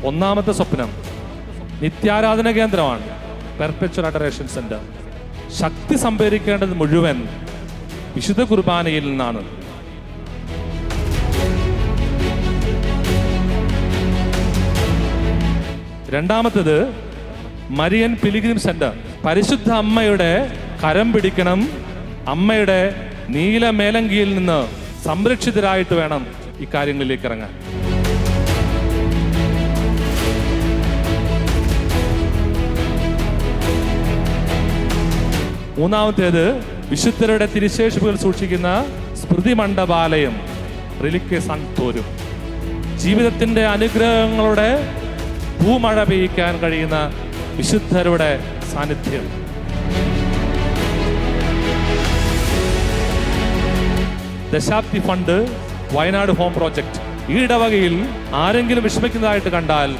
ഒന്നാമത്തെ സ്വപ്നം നിത്യാരാധന കേന്ദ്രമാണ്, പെർപെച്വൽ അഡറേഷൻ സെന്റർ. ശക്തി സംഭരിക്കേണ്ടത് മുഴുവൻ വിശുദ്ധ കുർബാനയിൽ നിന്നാണ്. രണ്ടാമത്തേത് മരിയൻ പിലിഗ്രിം സെന്റർ. പരിശുദ്ധ അമ്മയുടെ കരം പിടിക്കണം, അമ്മയുടെ നീല മേലങ്കിയിൽ നിന്ന് സംരക്ഷിതരായിട്ട് വേണം ഇക്കാര്യങ്ങളിലേക്ക് ഇറങ്ങാൻ. മൂന്നാമത്തേത് വിശുദ്ധരുടെ തിരുശേഷിപ്പുകൾ സൂക്ഷിക്കുന്ന സ്മൃതി മണ്ഡപാലയം, റിലിക്വെ സാങ്ക്ടോറിയം. ജീവിതത്തിന്റെ അനുഗ്രഹങ്ങളുടെ ഭൂമഴ പെയ്യിക്കാൻ കഴിയുന്ന വിശുദ്ധരുടെ സാന്നിധ്യം. ദശാബ്ദി ഫണ്ട്, വയനാട് ഹോം പ്രോജക്റ്റ്. ഈ ഇടവകയിൽ ആരെങ്കിലും വിഷമിക്കുന്നതായിട്ട് കണ്ടാൽ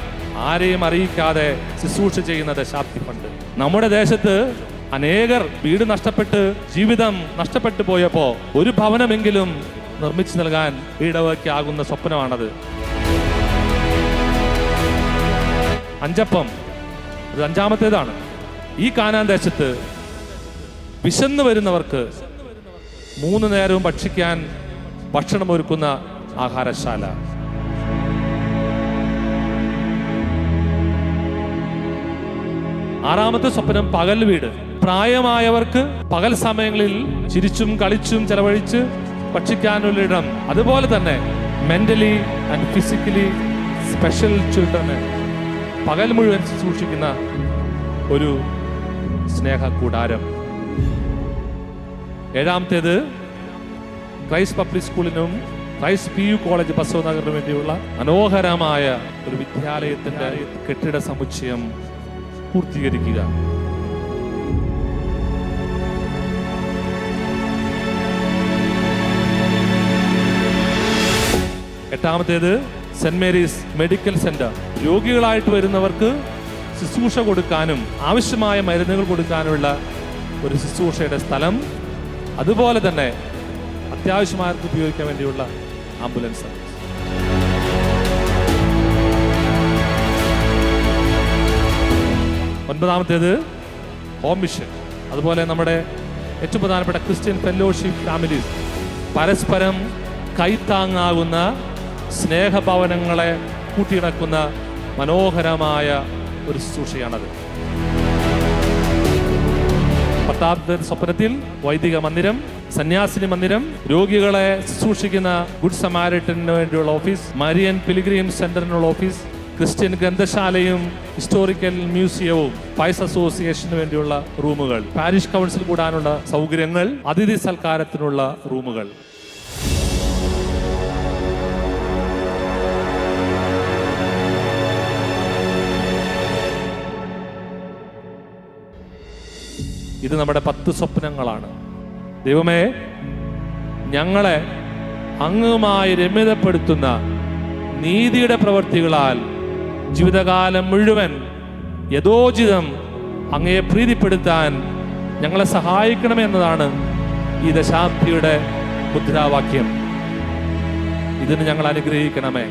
ആരെയും അറിയിക്കാതെ ശുശ്രൂഷ ചെയ്യുന്ന ദശാബ്ദി ഫണ്ട്. നമ്മുടെ ദേശത്ത് അനേകർ വീട് നഷ്ടപ്പെട്ട് ജീവിതം നഷ്ടപ്പെട്ടു പോയപ്പോ ഒരു ഭവനമെങ്കിലും നിർമ്മിച്ചു നൽകാൻ ഈ ഇടവകയ്ക്ക് ആകുന്ന സ്വപ്നമാണത്. അഞ്ചപ്പം, അത് അഞ്ചാമത്തേതാണ്. ഈ കാനാൻ ദേശത്ത് വിശന്നു വരുന്നവർക്ക് 3 നേരവും ഭക്ഷിക്കാൻ ഭക്ഷണം ഒരുക്കുന്ന ആഹാരശാല. ആറാമത്തെ സ്വപ്നം പകൽ വീട്. പ്രായമായവർക്ക് പകൽ സമയങ്ങളിൽ ചിരിച്ചും കളിച്ചും ചെലവഴിച്ച് ഭക്ഷിക്കാനുള്ള ഇടം. അതുപോലെ തന്നെ മെന്റലി ആൻഡ് ഫിസിക്കലി സ്പെഷ്യൽ ചിൽഡ്രനെ പകൽ മുഴുവൻ സൂക്ഷിക്കുന്ന ഒരു സ്നേഹ കൂടാരം. ഏഴാമത്തേത് ക്രൈസ്റ്റ് പബ്ലിക് സ്കൂളിനും ക്രൈസ്റ്റ് PU കോളേജ് ബസവ നഗറിനു വേണ്ടിയുള്ള മനോഹരമായ ഒരു വിദ്യാലയത്തിന്റെ കെട്ടിട സമുച്ചയം പൂർത്തീകരിക്കുക. എട്ടാമത്തേത് സെന്റ് മേരീസ് മെഡിക്കൽ സെന്റർ. രോഗികളായിട്ട് വരുന്നവർക്ക് ശുശ്രൂഷ കൊടുക്കാനും ആവശ്യമായ മരുന്നുകൾ കൊടുക്കാനുള്ള ഒരു ശുശ്രൂഷയുടെ സ്ഥലം. അതുപോലെ തന്നെ അത്യാവശ്യമാർക്ക് ഉപയോഗിക്കാൻ വേണ്ടിയുള്ള ആംബുലൻസ് സർവീസ്. ഒൻപതാമത്തേത് ഹോം മിഷൻ. അതുപോലെ നമ്മുടെ ഏറ്റവും പ്രധാനപ്പെട്ട ക്രിസ്ത്യൻ ഫെലോഷിപ്പ് ഫാമിലീസ്. പരസ്പരം കൈത്താങ്ങാകുന്ന സ്നേഹഭവനങ്ങളെ കൂട്ടിയിണക്കുന്ന മനോഹരമായ ഒരു ശുശ്രൂഷയാണത്. 10ാമത്തെ സ്വപ്നത്തിൽ വൈദിക മന്ദിരം, സന്യാസിനി മന്ദിരം, രോഗികളെ ശുശ്രൂഷിക്കുന്ന ഗുഡ് സമാരിറ്റന് വേണ്ടിയുള്ള ഓഫീസ്, മരിയൻ പിലിഗ്രിം സെന്ററിനുള്ള ഓഫീസ്, ക്രിസ്ത്യൻ ഗ്രന്ഥശാലയും ഹിസ്റ്റോറിക്കൽ മ്യൂസിയവും, പൈസ് അസോസിയേഷന് വേണ്ടിയുള്ള റൂമുകൾ, പാരിഷ് കൗൺസിൽ കൂടാനുള്ള സൗകര്യങ്ങൾ, അതിഥി സൽക്കാരത്തിനുള്ള റൂമുകൾ. ഇത് നമ്മുടെ 10 സ്വപ്നങ്ങളാണ്. ദൈവമേ, ഞങ്ങളെ അങ്ങുമായി രമ്യതപ്പെടുത്തുന്ന നീതിയുടെ പ്രവൃത്തികളാൽ ജീവിതകാലം മുഴുവൻ യഥോചിതം അങ്ങയെ പ്രീതിപ്പെടുത്താൻ ഞങ്ങളെ സഹായിക്കണമെന്നതാണ് ഈ ദശാബ്ദിയുടെ മുദ്രാവാക്യം. ഇതിന് ഞങ്ങൾ അനുഗ്രഹിക്കണമേ.